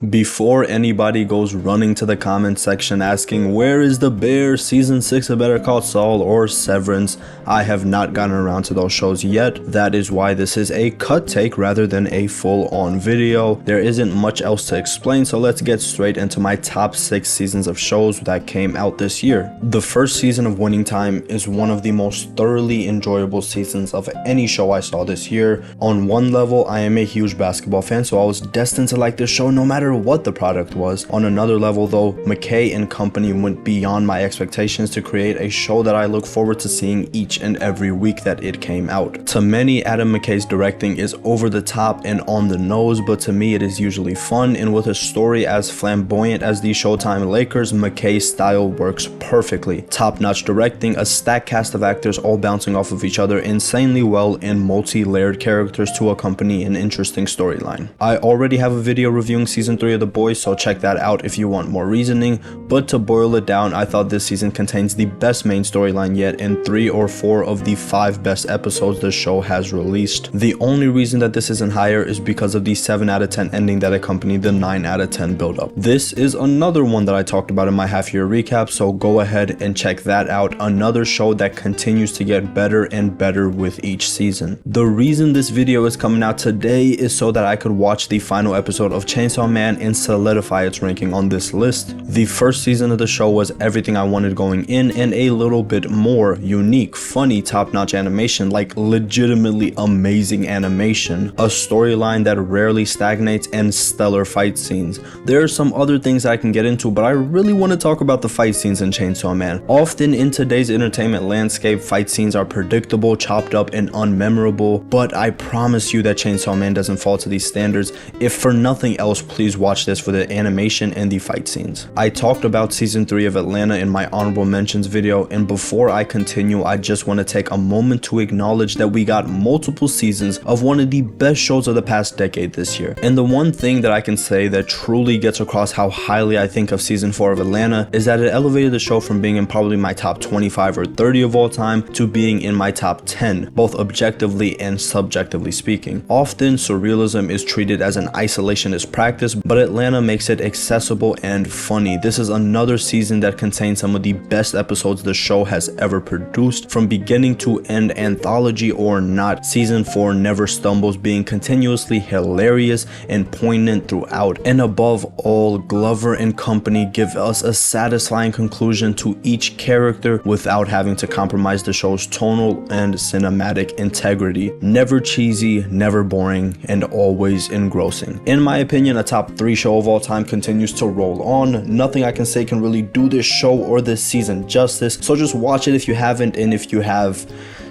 Before anybody goes running to the comment section asking where is the Bear, season 6 of Better Call Saul, or Severance, I have not gotten around to those shows yet. That is why this is a cut take rather than a full-on video. There isn't much else to explain, so let's get straight into my top 6 seasons of shows that came out this year. The first season of Winning Time is one of the most thoroughly enjoyable seasons of any show I saw this year. On one level, I am a huge basketball fan, so I was destined to like this show no matter what the product was. On another level though, McKay and company went beyond my expectations to create a show that I look forward to seeing each and every week that it came out. To many, Adam McKay's directing is over the top and on the nose, but to me it is usually fun, and with a story as flamboyant as the Showtime Lakers, McKay's style works perfectly. Top-notch directing, a stacked cast of actors all bouncing off of each other insanely well, and multi-layered characters to accompany an interesting storyline. I already have a video reviewing season 3 of The Boys, so check that out if you want more reasoning, but to boil it down, I thought this season contains the best main storyline yet and 3 or 4 of the 5 best episodes the show has released. The only reason that this isn't higher is because of the 7 out of 10 ending that accompanied the 9 out of 10 build-up. This is another one that I talked about in my half-year recap, so go ahead and check that out. Another show that continues to get better and better with each season. The reason this video is coming out today is so that I could watch the final episode of Chainsaw Man and solidify its ranking on this list. The first season of the show was everything I wanted going in and a little bit more. Unique, funny, top-notch animation, like legitimately amazing animation, a storyline that rarely stagnates, and stellar fight scenes. There are some other things I can get into, but I really want to talk about the fight scenes in Chainsaw Man. Often in today's entertainment landscape, fight scenes are predictable, chopped up, and unmemorable, but I promise you that Chainsaw Man doesn't fall to these standards. If for nothing else, please watch this for the animation and the fight scenes. I talked about season 3 of Atlanta in my honorable mentions video, and before I continue, I just want to take a moment to acknowledge that we got multiple seasons of one of the best shows of the past decade this year. And the one thing that I can say that truly gets across how highly I think of season 4 of Atlanta is that it elevated the show from being in probably my top 25 or 30 of all time to being in my top 10, both objectively and subjectively speaking. Often, surrealism is treated as an isolationist practice, but Atlanta makes it accessible and funny. This is another season that contains some of the best episodes the show has ever produced, from beginning to end, anthology or not. Season 4 never stumbles, being continuously hilarious and poignant throughout. And above all, Glover and company give us a satisfying conclusion to each character without having to compromise the show's tonal and cinematic integrity. Never cheesy, never boring, and always engrossing. In my opinion, a top 3 show of all time continues to roll on. Nothing I can say can really do this show or this season justice, so just watch it if you haven't, and if you have,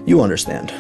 you understand.